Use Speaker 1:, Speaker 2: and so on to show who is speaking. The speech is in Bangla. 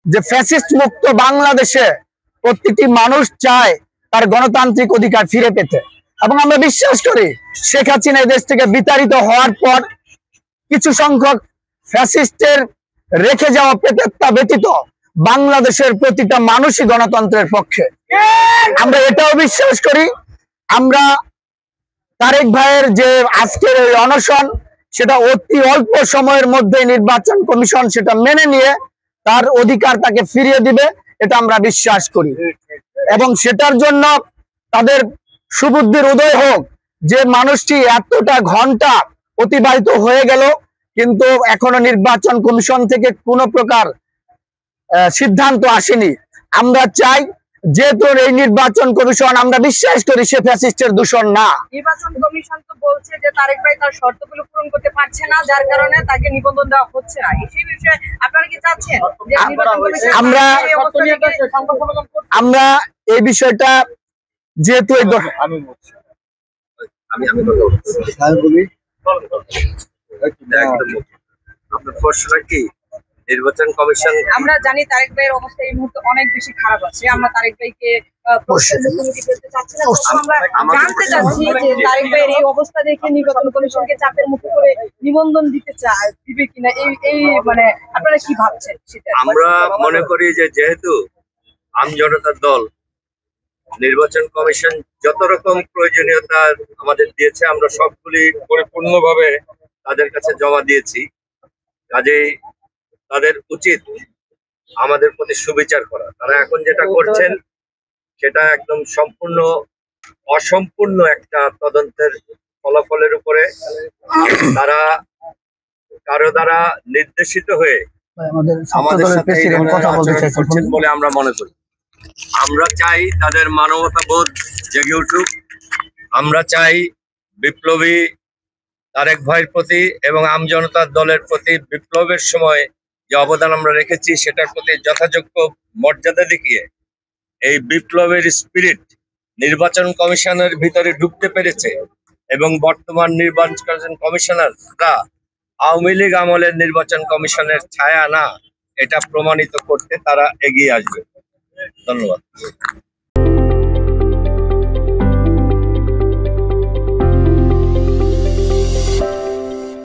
Speaker 1: যে ফ্যাসিস্ট মুক্ত বাংলাদেশে প্রতিটি মানুষ চায় তার গণতান্ত্রিক অধিকার ফিরে পেতে, এবং আমরা বিশ্বাস করি শেখ হাসিনা এই দেশ থেকে বিতাড়িত হওয়ার পর কিছু সংখ্যক ফ্যাসিস্টের রেখে যাওয়া প্রেতাত্মা ব্যতীত বাংলাদেশের প্রতিটা মানুষই গণতন্ত্রের পক্ষে। আমরা এটাও বিশ্বাস করি, আমরা তারেক ভাইয়ের যে আজকের এই অনশন, সেটা অতি অল্প সময়ের মধ্যে নির্বাচন কমিশন সেটা মেনে নিয়ে তার অধিকার তাকে ফিরিয়ে দিবে, এটা আমরা বিশ্বাস করি। এবং সেটার জন্য তাদের সুবুদ্ধির উদয় হোক যে মানুষটি এতটা ঘন্টা অতিবাহিত হয়ে গেল কিন্তু এখনো নির্বাচন কমিশন থেকে কোনো প্রকার সিদ্ধান্ত আসেনি। আমরা চাই যেহেতু এই নির্বাচন কমিশন, আমরা বিশ্বাস করি সে ফ্যাসিস্টের দূষণ না।
Speaker 2: নির্বাচন কমিশন তো বলছে যে তারেক ভাই তার শর্তগুলো পূরণ করতে পারছে না, যার কারণে তাকে নিবন্ধন দেওয়া হচ্ছে না। এই বিষয়ে আপনারা কি চাচ্ছেন যে নির্বাচন কমিশন
Speaker 1: আমরা এই বিষয়টা যেহেতু
Speaker 3: আপনার প্রশ্নটা কি? নির্বাচন কমিশন,
Speaker 2: আমরা জানি তারেক ভাইয়ের অবস্থা এই মুহূর্তে অনেক বেশি খারাপ আছে, আমরা তারেক ভাইকে আমরা জানতে চাচ্ছি যে তারেক ভাইয়ের এই অবস্থা দেখে নির্বাচন কমিশনকে চাপের মুক্ত করে নিবন্ধন দিবে কিনা, এই মানে আপনারা কি ভাবছেন সেটা?
Speaker 3: আমরা মনে করি যে যেহেতু আমজনতার দল নির্বাচন কমিশন যত রকম প্রয়োজনীয়তা আমাদের দিয়েছে, আমরা সবগুলি পরিপূর্ণভাবে তাদের কাছে জমা দিয়েছি। কাজেই তাদের উচিত আমাদের প্রতি সুবিচার করা। তারা এখন যেটা করছেন সেটা একদম সম্পূর্ণ অসম্পূর্ণ একটা তদন্তের ফলাফলের উপরে তারা কারো দ্বারা নির্দেশিত হয়ে আমাদের সাথে করছেন বলে আমরা মনে করি। আমরা চাই তাদের মানবতা বোধ জেগে উঠুক। আমরা চাই বিপ্লবী তারেক ভাইয়ের প্রতি এবং আমজনতার দলের প্রতি বিপ্লবের সময় যে অবদান আমরা রেখেছি সেটার প্রতি যথাযোগ্য মর্যাদা দেখিয়ে এই বিপ্লবের স্পিরিট নির্বাচন কমিশনের ভিতরে ঢুকতে পেরেছে এবং বর্তমান নির্বাচন কমিশনাররা আওয়ামী লীগ আমলের নির্বাচন কমিশনের ছায়া না, এটা প্রমাণিত করতে তারা এগিয়ে আসবে। ধন্যবাদ।